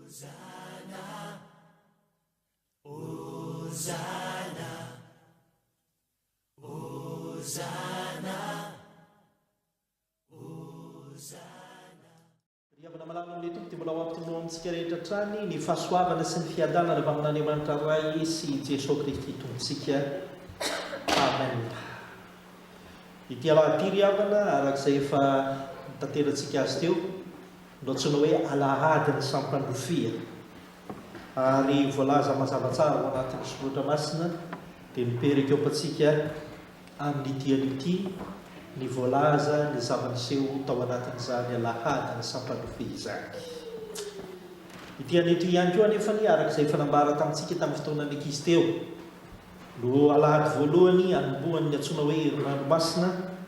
Hosanna, Hosanna, Hosanna, Hosanna. Riavana malala amin'ny tompo dia mbola ho ampitono amintsika rehetra trany ny fahasoavana sy ny fiadanana avy amin'Andriamanitra ray sy Jesosy Kristy tombontsika. Amen. Ity alahady riavana arak'izay efa tanterantsika azy teo notsona hoe alahady ny sampandrofia, ary voalaza mazava tsara ao anatin'ny soratra masina dia miperika eo ampatsika amin'ny dian'ity ny voalaza ny zavaniseho tao anatin'izany alahady ny sampandrofia izany. Ity an'eto ihany koa anefa ny arak'izay fanambara tamintsika tamin'ny fotoanany ankizy teo no alahady voalohany anombohan'ny antsoina hoe herinandro masina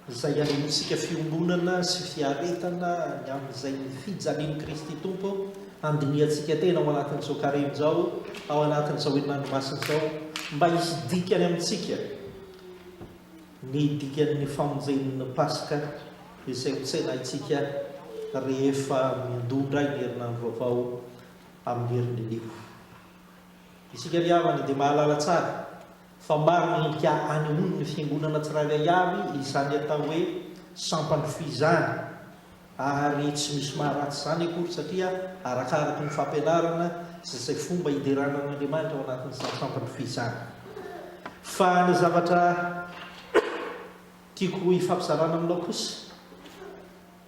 izay anemotsika fiombonana sy fiaretana ny amin'izay fijalian'i Kristy Tompo andiniantsika tena ao anatin'izao kareny izao, ao anatin'izao herinandro masina izao, mba hisy dikany amintsika ny dikan'ny famonjen'ny Pasika izay hotsaina itsika rehefa mindondra ny herinandro vaovao amin'ny herinanio. Isika riavana dia mahalala tsara fa maro miendrika anehoany ny fiangonana tsirairay avy izany atao hoe sampandrofia izany, ary tsy misy maharatsy izany akory satria arakaraka ny fampianarana sy izay fomba hideranan'Andriamanitra ao anatin'izany sampandrofia izany. Fa ny zavatra tiako hifampizarana aminao kosa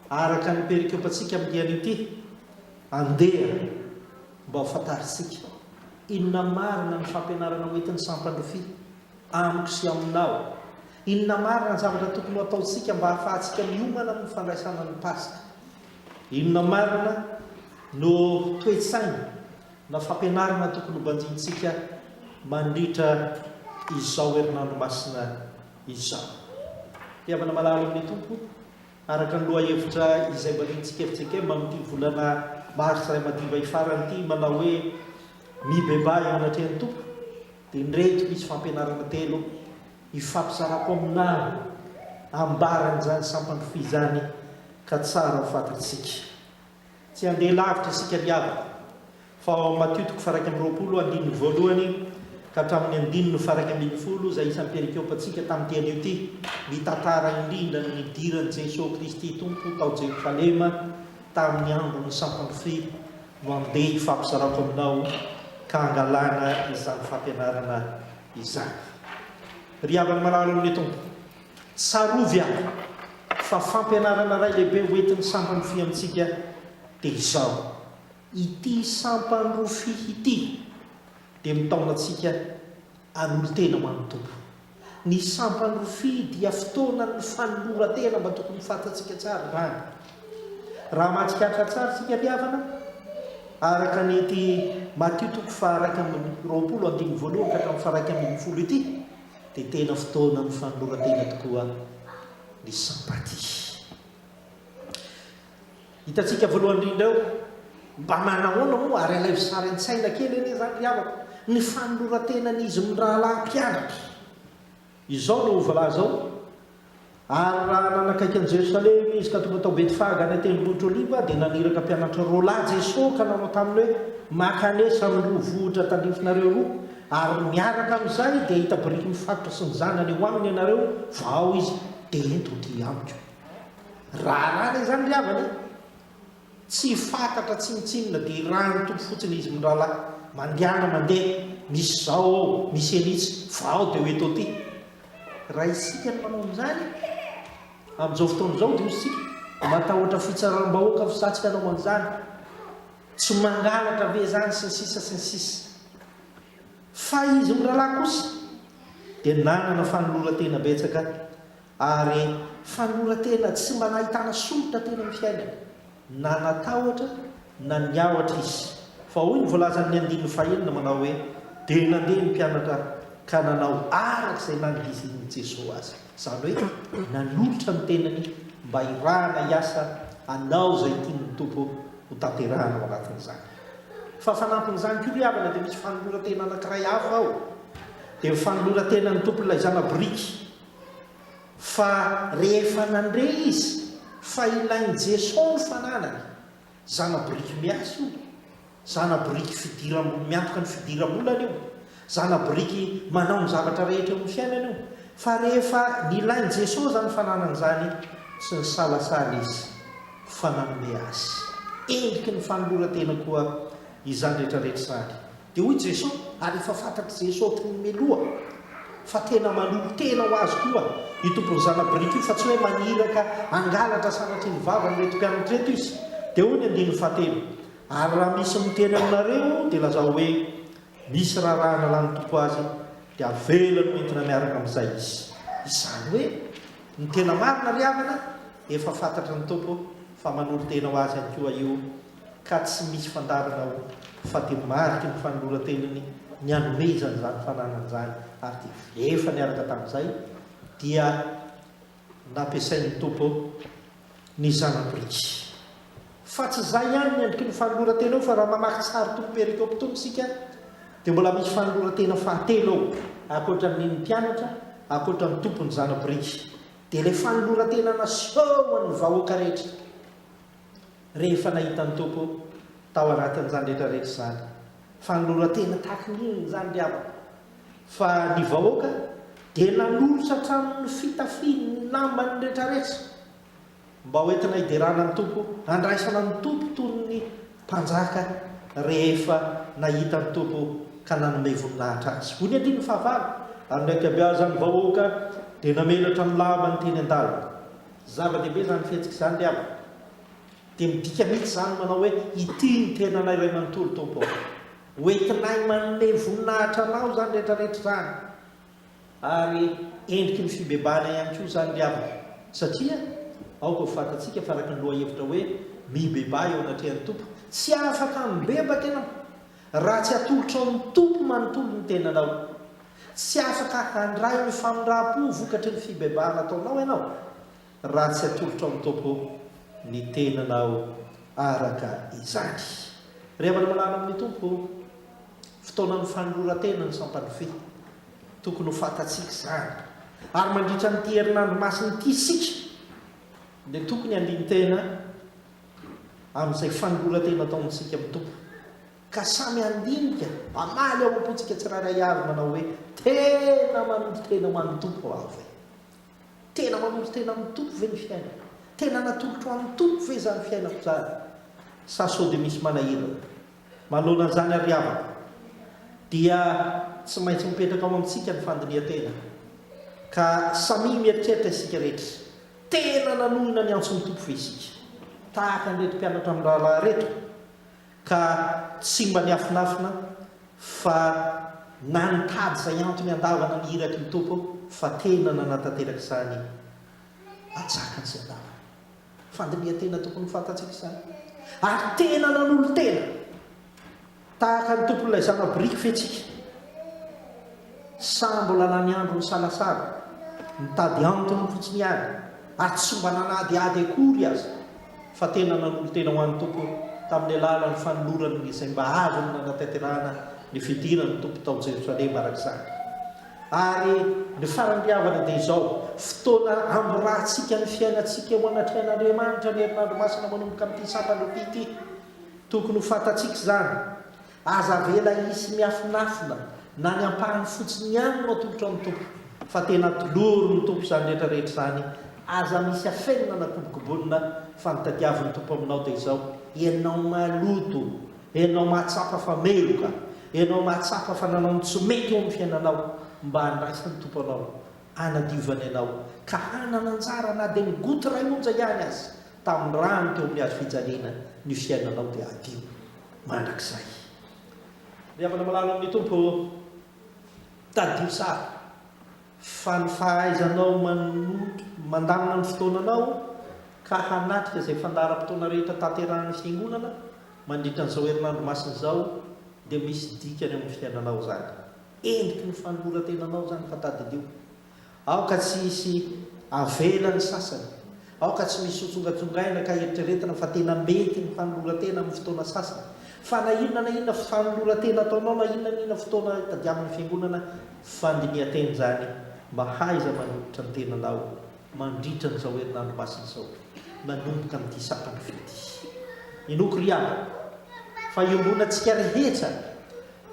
araka ny perika eo ampatsika amin'ny an'ity andeha mba ho fantaritsika inona marina ny fampianarana hoentin'ny sampandrofia amiko sy aminao, inona marina ny zavatra tokony ho ataontsika mba hahafahantsika miomana amin'ny fandraisana ny Pasika, inona marina no toe-tsaina na fampianarana tokony ho banjintsika mandritra izao herinandro masina izao. Tiavana malala amin'ny tompo araka ny loha hevitra izay manintsika efitsika mamin'ity volana maharitra iray madiva ifarany ity manao hoe mibebay anatrehan'ny tompo, dia ndreto misy fampianarana telo hifampizarako aminahy ambaran'izany sampandrofia izany ka tsara ho fantatsika. Tsy handeha lavitra isika riavana fa ao Matio 1:20 ka hatramin'ny 9:10 izay isan'ny perika eo ampatsika tamin'ny dian'io ity ny tantara indrindra ny nidiran'i Jesosy Kristy Tompo tao Jerosalema tamin'ny andron'ny sampandrofia no andeha hifampizarako aminao ka angalana izany fampianarana izany. Riavana malala amin'ny tompo, tsarovy aho fa fampianarana ray lehibe hoentin'ny sampandrofia amintsika dia izao: ity sampandrofia ity dia mitaona antsika an'olo-tena ho an'ny tompo. Ny sampandrofia dia fotoanan'ny fanoloran-tena mba tokony fantatsika tsara izany. Raha mahatsikaritra tsara tsika riavana araka ny ety Matio 1:20 ka hatramin'ny 1:10 ity dia tena fotoanan'ny fanoloran-tena tokoa ny sampaty. Hitantsika voalohany indrindra eo mba manahoana moa ary alaivo sary an-tsaina kely eny izany riavana ny fanoloran-tenan'izy ny rahalahy mpianatra izao no voalaza ao. Ary raha nanakaiky an'i Jerosalema izy ka tonga tao Betfaga any tendrombohitra Oliva dia naniraka mpianatra roalahy Jesosy ka nanao taminy hoe makanesa amin'ny rovohitra tandrifinareo roa, ary miaraka amin'izay dia hita biriky mifatotra sy ny zanany eo aminy ianareo vao izy dia ento ty amiko. Raharana izany riavana, tsy fantatra tsinitsinina dia rano tompo fotsiny izy ny rahalahy mandiana mandeha misy zao ao misy enitsy vao dia ho eto ty. Raha isika ny manao amin'izany amin'izao fotoana izao dia isika matahotra fitsaram-bahoaka fisatsika anao amin'izany, tsy mangalatra ve izany sy ny sisa sy ny sisa. Fa izy ny rahalahy kosa dia nanana fanoloran-tena betsaka, ary fanoloran-tena tsy mba nahitana solota tena amin'ny fiainana, na natahotra na niahotra izy. Fa hoy ny voalazan'ny 9:5 manao hoe dia nandeha ny mpianatra ka nanao arak'izay nandizin'i Jesosy azy, izany hoe nanolotra ny tenany mba hirahana hiasa anao izay tian'ny tompo ho tanterahana ao anatin'izany. Fa fanampin'izany koa riavana dia misy fanoloran-tena anankiray hafa ao, dia fanoloran-tena ny tompo ilaizana biriky. Fa rehefa nandre izy fa ilain'i Jesosy ny fananany zana biriky miasa io zana boriky miantoka ny fidiram-bolana io, zana boriky manao ny zavatra rehetra eo ny fiainana io. Fa rehefa nilainy Jesosy zany fananan'izany sy ny salasala izy fananome azy, endriky ny fanolora-tena koa izany rehetrarehetra zany. Dia hoy Jesosy, ary efa fantatry Jesosy ny meloa fa tena manolo tena ho azy koa itompony zana boriky io, fa tsy hoe maniraka angalatra sanatry ny vava ny retim-pianatra reto izy. Dia hoy ny andiny fahatelo, ary raha misy miteny aminareo dia lazao hoe misy raharaha lany tompo azy dia avelany mentina miaraka amin'izay izy. Izany hoe ny tena marina ry havana efa fantatra ny tompo fa manolo tena ho azy any koa io, ka tsy misy fandarana ho fa dia mariky ny fanolora-tenany ny anomezany zany fananan'izany. Ary dia efa niaraka tamin'izay dia nampiasain'ny tompo ny zana-boriky. Fa tsy izay ihany ny endriky ny fanolora-tena io, fa raha mamaky tsara tompo perikopy tompo isika dia mbola misy fanolora-tena fahatelo ao, akoatra ny mpianatra, akoatra ny tompony zana-boriky. Dia ilay fanolora-tena nasehoan'ny vahoaka rehetra rehefa nahita ny tompo tao anatin'izany rehetrarehetra zany. Fanolora-tena tahaka ny zany ry havana. Fa ny vahoaka dia nanolotra hatramin'ny fitafiany ny lambany rehetrarehetra mba hoentina hiderana ny tompo, andraisana ny tompo toy ny mpanjaka rehefa nahita ny tompo ka nanome voninahitra azy. Hoy ny andiny fahavalo, ary ny ankabeazan'ny vahoaka dia namelatra ny lambany teny an-dalana. Zava-dehibe zany fihetsika izany ry havana. Dia midika mihitsy zany manao hoe ity ny tena nairay manontolo tompo ao, hoentinay manome voninahitra anao zany rehetrarehetra zany. Ary endriky ny fibebahana ihany koa zany ry havana, satria aoka ho fantatsika fa araka ny loha hevitra hoe mibeba eo anatrehan'ny tompo, tsy afaka mibebaka ianao raha tsy atolotra ao ny tompo manontolo ny tenanao. Tsy afaka handray ny famindrapo vokatry ny fibebahana ataonao ianao raha tsy atolotra ao ny tompo ny tenanao araka izany. Rehefa malala amin'ny tompo, fotoana ny fanolora-tena ny sampany tokony ho fantatsika izany. Ary mandritra nyity herinandro masina ity isika dia tokony handiny tena amin'izay fanolora-tena ataontsika amin'ny tompo, ka samy andinika amaly ao am-pontsika tsiraray avy manao hoe tena manolo tena ho an'ny tompo aho ve, tena manolo tena amin'ny tompo ve ny fiainana, tena natolotra ho an'ny tompo ve zany fiainako zany. Sa sao dia misy manahirana manoloana an'izany ary havana dia tsy maintsy mipetraka ao amintsika ny fandinihan-tena, ka samy mieritreritra isika rehetra tena nanohina ny antson'ny tompo ve isika, tahaka ny retim-pianatra amin'ny rahalahy rehetra, ka tsy mba niafinafina fa nanitady izay antony andavana ny iraky ny tompo, fa tena nanantanteraka izany atsakany sy andavana. Fandinihan-tena tokony fantatsika izany, ary tena nanolo tena tahaka ny tompon'ilay zana-boriky fetsika. Sa mbola lany andro ny salasala mitady antony fotsiny ihany, ary tsy mba nanadiady akory azy, fa tena nanolo tena ho an'ny tompo tamin'ny alalan'ny fanolorany izay mba azo ny nanatanterahana ny fidirany tompo tao Jerosalema arak'izany. Ary ny farany ry havana dia izao, fotoana amborantsika ny fiainantsika ho anatrehan'Andriamanitra ny herinandro masina manomboka amin'ity sampany ity, tokony ho fantatsika izany. Aza vela isy miafinafina na ny ampahany fotsiny ihany no atolotra amin'ny tompo, fa tena toloro ny tompo izany rehetrarehetra izany. Aza misy afenina na kobokobonina fa ny tadiavin'ny tompo aminao dia izao, ianao maloto, ianao mahatsapa fa meloka, ianao mahatsapa fa nanao ny tsy mety eo amin'ny fiainanao, mba handraisa ny tompo anao, hanadiovany ianao, ka hanana anjara na dia ny goto ray monja ihany azy tamin'ny rano teo amin'ny hazo fijaliana, ny fiainanao dia adio mandrakizay. Rehefa malala amin'ny tompo, tadio tsara fa ny fahaizanao mandamina ny fotoananao ka hanatrika izay fandaharam-potoana rehetra tanterahany fiangonana mandritra n'izao herinandro masina izao, dia misy dikany amin'ny fiainanao zany, endriky ny fanolora-tenanao zany fa tadidio. Aoka tsy hisy avela ny sasany, aoka tsy misy hotsongatsongaina ka eritreretina fa tena mety ny fanolora-tena amin'ny fotoana sasany. Fa na inona fanolora-tena ataonao, na inona fotoana tadiamin'ny fiangonana, fandinihan-tena zany mba haiza manolotra ny tenanao mandritra n'izao herinandro masina izao, manomboka amin'ity sampany fety. Inoko ry havana fa iombonantsika rehetra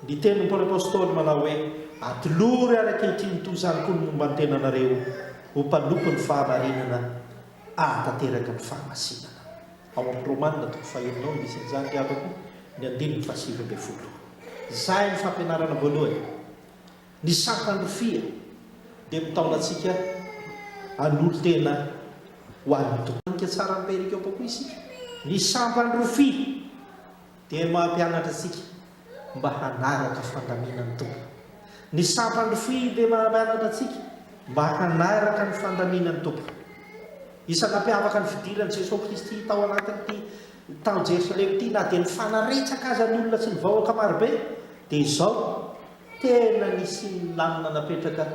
ny tenin'ny Paoly apôstôly manao hoe atolory arakehitriny toy izany koa ny momba ny tenanareo ho mpaloko ny fahamarinana ahatanteraka ny fahamasinana. Ao amin'ny Romanina toko fahaenina ao misy izany riavako ny andininy fahasivy ambin'ny folo. Izay ny fampianarana voalohany. Ny sampandrofia dia mitaona antsika hanolo tena ho an'ny tokonika tsara ny perikopako isika. Ny sampandrofia dia mampianatra antsika mba hanaraka fandaminan'ny tompo. Ny sampandrofia dia mampianatra antsika mba hanaraka ny fandaminan'ny tompo. Isanampiavaka ny fidiran'i Jesosy Kristy tao anatin'ity tao Jerusalema ity na dia ny fanaretsaka azy ny olona sy ny vahoaka marobe dia izao tena nisy lamina napetraka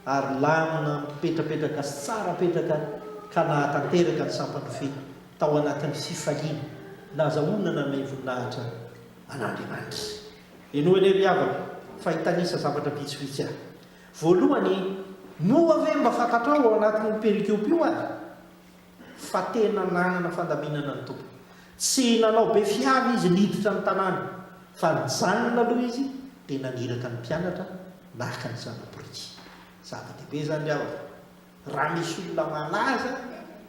ary lamina mipetrapetraka sy tsara petraka ka nahatanteraka ny sampandrofia tao anatin'ny fifaliana nazahoana may voninahitra an'Andriamanitra. Eno eny riavaka fa hitanisa zavatra vitsivitsy ahy. Voalohany, moa ve mba fantatrao ao anatin'ny perikopy io ahy fa tena nanana fandaminana ny tompo. Tsy nanao be fiavy izy niditra ny tanàna fa nijanona aloha izy dia naniraka ny mpianatra nahaka ny zana-boriky. Zava-dehibe zany riavaka. Raha misy olona malaza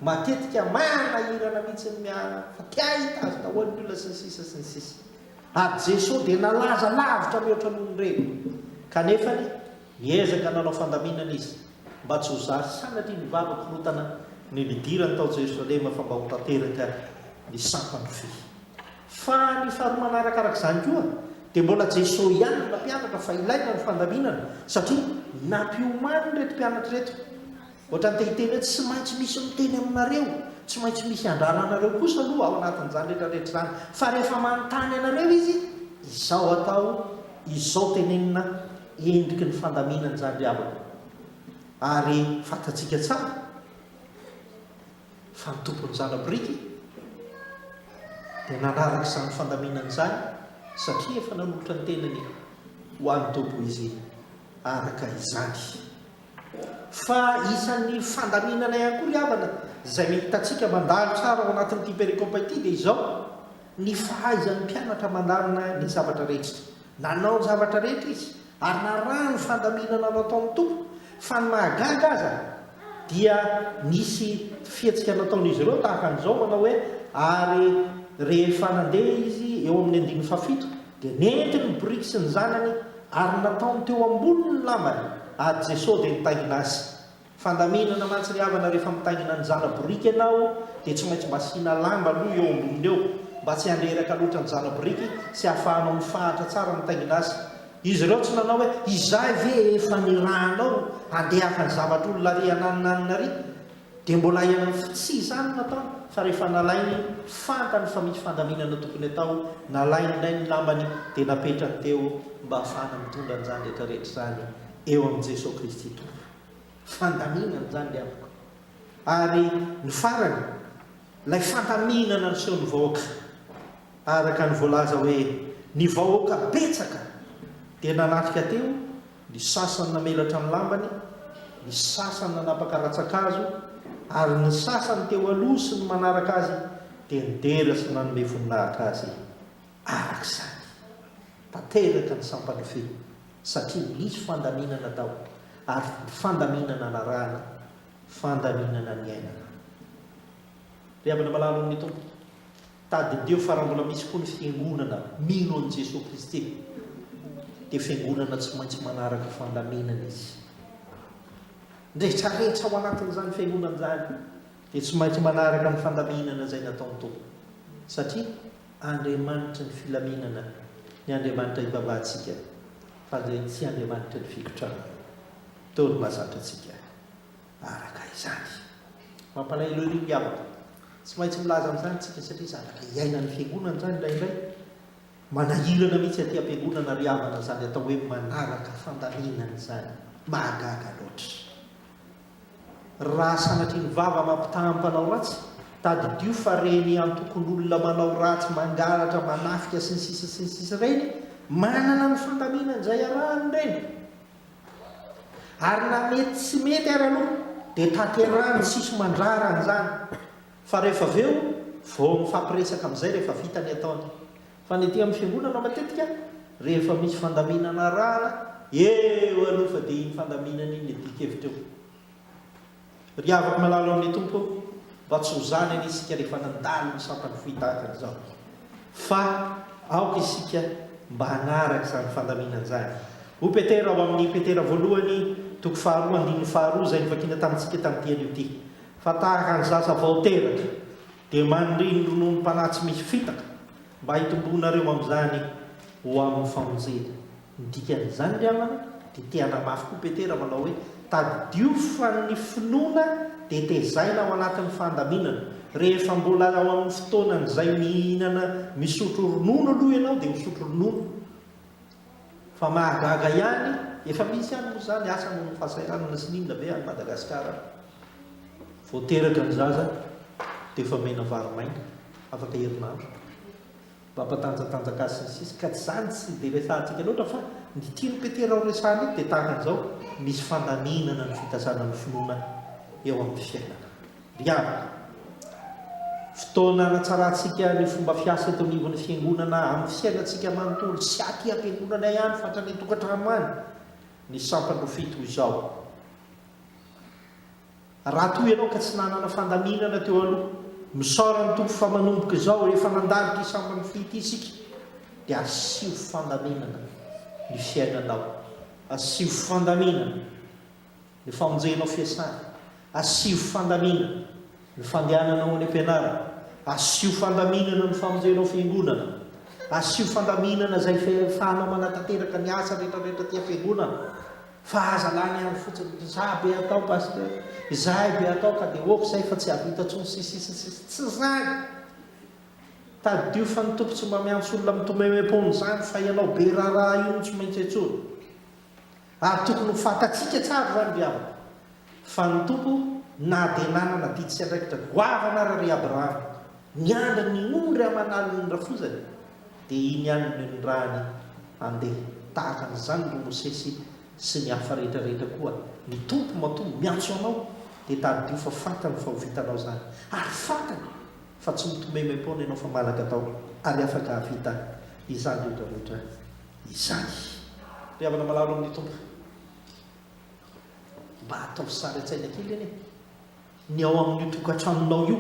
matetika manahirana mihitsy fa tia hita azy tahoan'ny olona sy ny sisa sy ny sisa. Ary Jesosy dia nalaza lavitra mihoatra noho ny reny. Kanefany niezaka nanao fandaminana izy mba tsy ho zary sanatry ny vava korotana ny lidirany tao Jerosalema fa mba ho tanteraka ny sampandrofia. Fa ny faharoa manarakaraka izany koa dia mbola Jesosy ihany no nampianatra fa ilaina ny fandaminana satria nampiomany reto mpianatra reto. Ohatra ny tehiteny hoe tsy maintsy misy miteny aminareo, tsy maintsy misy andraranareo kosa aloha ao anatin'izany rehetrarehetra izany. Fa rehefa manontany anareo izy, izao atao, izao tenenina endriky ny fandaminana izany riavana. Ary fantatsika tsara fa ny tompon'ny zana-boriky dia nanaraka izany fandaminana izany satria efa nanolotra ny tenany ho an'ny tompo izy araka izany. Fa isan'ny fandaminana ihany koa riavana izay mihitantsika mandalo tsara ao anatin'ity perikopy ity dia izao ny fahaizan'ny mpianatra mandarina ny zavatra rehetra. Nanao ny zavatra rehetra izy ary narano fandaminana nataon'ny tompo. Fa ny mahagaga aza dia nisy fihetsika nataon'izy ireo tahaka an'izao manao hoe ary rehefa nandeha izy eo amin'ny andiny fafito dia nentiny ny boriky sy ny zanany ary nataony teo ambony ny lambany ary Jesosy dia nitaingina azy. Fandaminana mantsy riavana rehefa mitaingina ny zana-boriky ianao dia tsy maintsy mba asiana lamba aloha eo amboniny eo mba tsy handreraka loatra ny zana-boriky sy hahafahanao mifahatra tsara mitaingina azy. Izy ireo tsy nanao hoe izay ve efa niranao handehaka ny zavatra olona ry ananonanina ry dia mbola iana tsy izany natao fa rehefa nalainy fantany fa misy fandaminana tokony atao nalainy indray ny lambany dia napetrany teo mba hahafahana mitondra an'izany rehetrarehetra izany eo amin'i Jesosy Kristy tompo. Fandaminana izany riavako. Ary ny farany ilay fandaminana ny seho ny vahoaka araka ny voalaza hoe ny vahoaka betsaka dia nanatrika teo, ny sasany namelatra ny lambany, ny sasany nanapaka-ratsaka azo ary ny sasany teo aloha sy ny manaraka azy dia nidera sy nanome voninahitra azy araka izany. Tanteraka ny sampandrofia satria misy fandaminana tao ary fandaminana narahana, fandaminana ny ainana. Riavana malalo amin'ny tompo tadideo fa raha mbola misy koa ny fiangonana mino an'i Jesosy Kristy dia fiangonana tsy maintsy manaraka fandaminana izy. Rehetrarehetra ao anatin'izany fiangonana izany dia tsy maintsy manaraka ny fandaminana izay nataon'ny tompo satria Andriamanitra ny filaminana, ny Andriamanitra hibavahantsika fa tsy Andriamanitra ny fikotrana. Tony mahazatra antsika araka izany. Mampalahelo io riavaka. Tsy maintsy milaza amin'izany tsika satria zavatra iainan'ny fiangonana izany indraindray manahirana mihitsy aty am-piangonana riavana izany atao hoe manaraka fandaminana izany mahagaga loatra. Raha sanatry ny vava mampitampanao ratsy tadidio fa reny antokon'olona manao ratsy mangalatra manafika sy ny sisa reny manana ny fandaminana izay arahany reny. Ary na mety tsy mety ary aloha dia tanterahany sisy mandrarany izany. Fa rehefa avy eo vao mifampiresaka amin'izay rehefa vita ny ataony. fa ny ety amin'ny fiangonana matetika rehefa misy fandaminana rahana eo aloha fa dia iny fandaminana iny dikevitra eo ry avaka malalo amin'ny tompo mba tsy ho zany any isika rehefa nandalo ny sampany fitahaka izao fa aoka isika mba hanaraka izany fandaminana izany ho petera ao amin'ny petera voalohany toko faharoa andiny faharoa izay nivakina tamintsika tamin'ny dian'io ty fa tahaka ny zaza vao teratra dia mandrindro noho ny mpanatsy misy fitaka mba hitombonareo amin'izany ho amin'ny famonjena nidikan'izany ry amana dia teana mafy koa petera manao hoe tadio fa ny finoana dia tezaina ao anatin'ny fandaminana rehefa mbola ao amin'ny fotoanan'izay mihinana misotro ronono aloha ianao dia misotro ronono fa mahagaga ihany efa misy ihany moa zany asa no fahasahiranana sy ninona be any Madagasikara vao teraka ny zaza dia efa mena varomaina afaka herinandro mba ampatanjatanjaka azy sy ny sisa ka tsy zany tsy dia resantsika loatra fa ny tiany petera ao resany ety dia tahaka an'izao misy fandaminana ny fitazana ny finoana eo amin'ny fiainana ry avaka fotoana natsarantsika ny fomba fiasa eto anivon'ny fiangonana amin'ny fiainantsika manontolo sy aty am-piangonana ihany fatra ny tokantrano any ny sampany rofito izao raha toy ianao ka tsy nanana fandaminana teo aloha misaora ny tompo fa manomboka izao rehefa nandalika sampany fito isika dia asio fandaminana ny fiainanao asio fandaminana ny famonjenao fiasana asio fandaminana ny fandehananao any ampianarana asio fandaminana ny famonjenao fiangonana asio fandaminana izay fahanao manatanteraka ny asa rehetrarehetra ty am-piangonana fa aza lany ihany fotsiny za be atao paske zahay be atao ka dia oko izay fa tsy havita ntsony sisisisisy tsy zany tadio fa ny tompo tsy mba miantso olona mitomemem-pony zany fa ianao be raharaha io tsy maintsy antsony ary tokony ho fatatsika tsara zany riavana fa ny tompo na dia nanana didy sy andraikitra goavana rary Abrahama niandra ny ondry amanaliny ny rafozany dia iny ihany ny rahany andeha tahaka an'izany ro Mosesy sy ny hafa rehetrarehetra koa ny tompo matombo miantso anao dia tadio fa fatany fa ho vitanao zany ary fatany fa tsy mitomemem-pona ianao fa malaka atao ary afaka havita izany rehetrarehetra izany ry havana malalo amin'ny tompo mba atao sary an-tsaina kely eny ny ao amin'ny tokantranonao io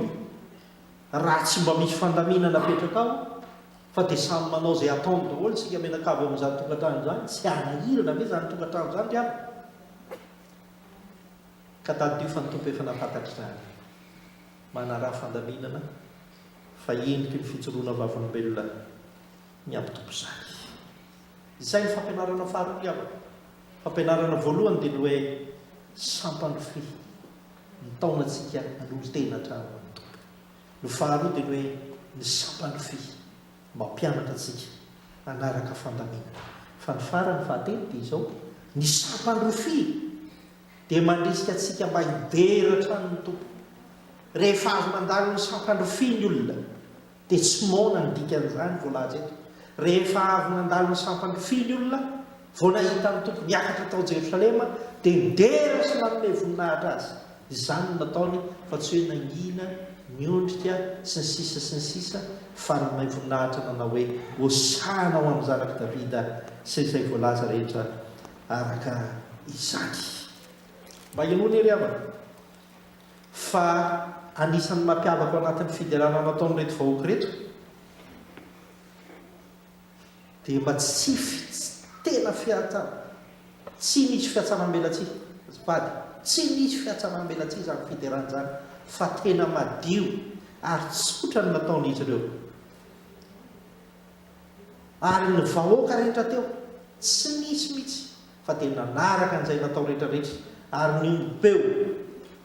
raha tsy mba misy fandaminana petraka ao fa dia samy manao izay ataony daholo sika menakavy amin'izany tokantrano zany tsy anahirana ve zany tokantrano zany riava ka tadio fa ny tompo efa napatatra zany manaraha fandaminana fa endriky ny fitsoroana vavolombelona ny ampitompo zany izay ny fampianarana faharoa riava fampianarana voalohany dia ny hoe sampany fi ny taonantsika an'olo-tena hatrany amin'ny tompo ny faharoa dia ny hoe ny sampany fi mampianatra antsika anaraka fandaminana fa ny farany fahatelo dia izao ny sampany rofia dia mandrisika antsika mba hideratra ny tompo rehefa avy mandalo ny sampany rofia ny olona dia tsy mona ny dikan'izany voalaza eto rehefa avy mandalo ny sampany rofia ny olona vao nahita ny tompo niakatra tao Jerosalema dia ndera sy manome voninahitra azy izany no nataony fa tsy hoe nangina miondrika sy ny sisa fa nomay voninahitra nanao hoe hosana ao amin'ny zanaka Davida sy izay voalaza rehetra araka izany mba ianoana ery avana fa anisan'ny mampiavaka ao anatin'ny fiderana nataony reto vahoaka reto dia mba tsy tena fiatsana tsy nisy fiatsanambelatsy pady tsy nisy fiatsanambelatsy zany fiderana zany fa tena madio ary tsotra ny nataon'izy ireo ary ny vahoaka rehetra teo tsy nisy mihitsy fa dia nanaraka an'izay natao rehetrarehetra ary ny ombeo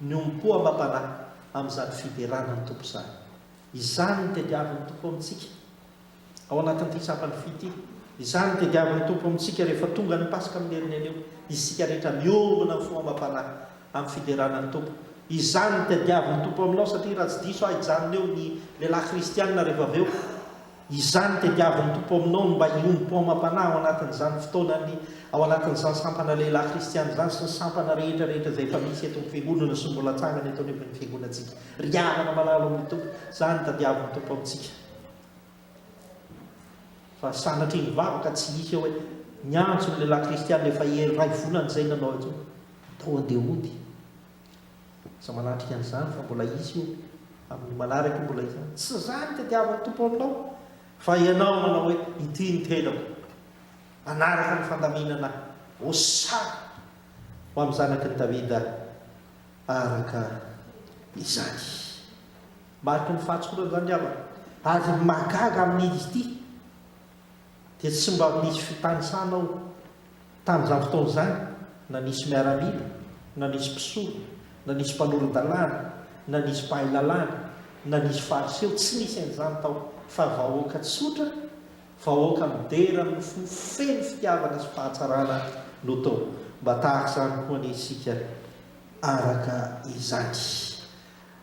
ny ompo amam-panahy amin'izany fiderana ny tompo izany izany ny tediavin'ny tompo amintsika ao anatin'ity sampany fity izany ny tediavin'ny tompo amintsika rehefa tonga ny pasika amin'ny herinany eo isika rehetra miomana ny fo amam-panahy amin'ny fideranany tompo izany ny tediavin'ny tompo aminao satria raha tsy diso hijanona eo ny lehilahy kristianina rehefa avy eo izany tediavin'ny tompo aminao mba hiompo amam-panahy ao anatin'izany fotoanany ao anatin'izany sampana lehilahy kristiana zany sy ny sampana rehetrarehetra izay efa misy eto amin'ny fiangonana sy mbola tsangana eto anivon'ny fiangonantsika ry havana malalo amin'ny tompo izany tediavin'ny tompo amintsika fa sanatry mivavaka tsy isy hoe niantso ny lehilahy kristiany lefa hery ray volany zay nanao ato tao andeha ody za manatrika an'izany fa mbola isy io amin'ny manaraka mbola izany tsy zany tediavany tompo aminao fa ianao manao hoe ity ny tenako anaraka ny fandaminana osary ho amin'ny zanaky ny davida araka izany mariky ny fahatsokorana zany avana ary magaga amin'izy ity dia tsy mba nisy fitanisanao tamin'izany fotoana izany na nisy miaramila na nisy mpisolo na nisy mpanoron-dalàna na nisy mpahay lalàna na nisy fariseo tsy nisy an'izany tao fa vahoaka tsotra vahoaka midera ny feno fitiavana sy fahatsarana no tao mba tahaka izany koa ny isika araka izany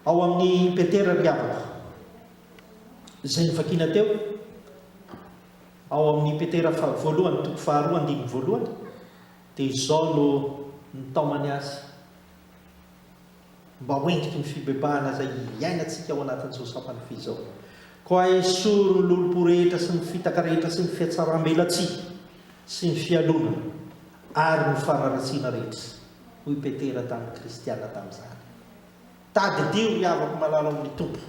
ao amin'ny petera riavaka izay nivakina teo ao amin'ny petera voalohany toko faharoa andininy voalohany dia izao no nitaomany azy mba hoentriky ny fibebahana zay iainantsika ao anatin'izao sampany fizao koa esoro ny lolopo rehetra sy ny fitaka rehetra sy ny fiatsaram-belatsia sy ny fialonana ary ny fararatsiana rehetra hoy petera tamin'ny kristiana tamin'izany tadidio ry avako malala amin'ny tompo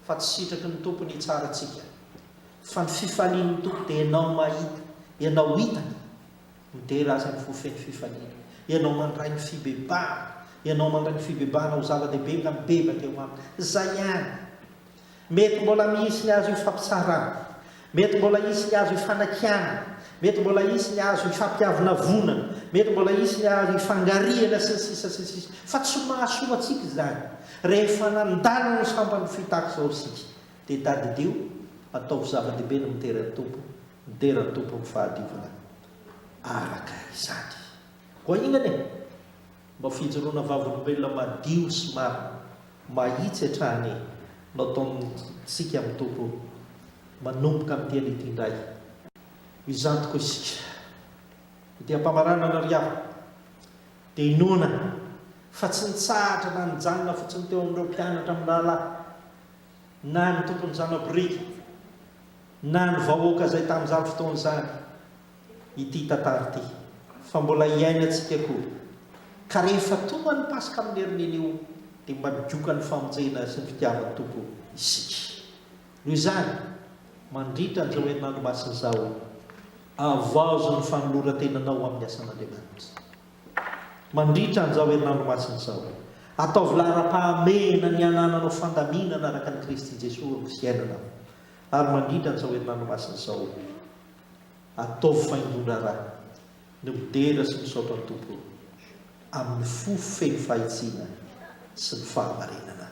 fa tsy sitraky ny tompo ny tsaratsika fa ny fifalian'ny tompo dia ianao mahita ianao hitany midera azy amin'ny fofeny fifaliana ianao mandray ny fibebahana ianao mandray ny fibebahana ho zava-dehibe nga mibebaka eo aminy zay ihany mety mbola misy ny azo ifampitsarana mety mbola isy ny azo ifanakiana mety mbola isy ny azo ifampiavina vonana mety mbola isy ny azo ifangariana sy ny sisa sy ny sisa fa tsy mahasoa atsika izany rehefa nandalina ny sampany fitaka izao sika dia tadidio ataovy zava-dehibe no miteran'ny tompo miteran'ny tompo ny fahadiovana araka izany koa inany e mba fijoroana vavolombelona madio sy marina mahitsy hatrany nataontsika amin'ny tompo manomboka amin'ny tian'ity indray izany tokoa isika dia mpamaranana riava dia inona fa tsy nitsahatra na nijanona fotsiny teo amin'ireo mpianatra amin'ny lalahy na ny tompony zanaborika na ny vahoaka zay tamin'izany fotoana izany ity tantara ity fa mbola iainantsika koa ka rehefa tonga ny pasika amin'ny herineny io dia madioka ny famonjena sy ny fitiavan'ny tompo isika noho izany mandritra an'izao herinandro masina izao avaozo ny fanoloran-tenanao amin'ny asan'Andriamanitra mandritra an'izao herinandro masina izao ataovy lara-pahamena ny anananao fandaminana araka ny Kristy Jesosy amin'ny fiainana ary mandritra an'izao herinandro masina izao ataovy faindona raha ny midera sy misaotra ny tompo amin'ny fofo feno fahitsiana sy ny fahamarinana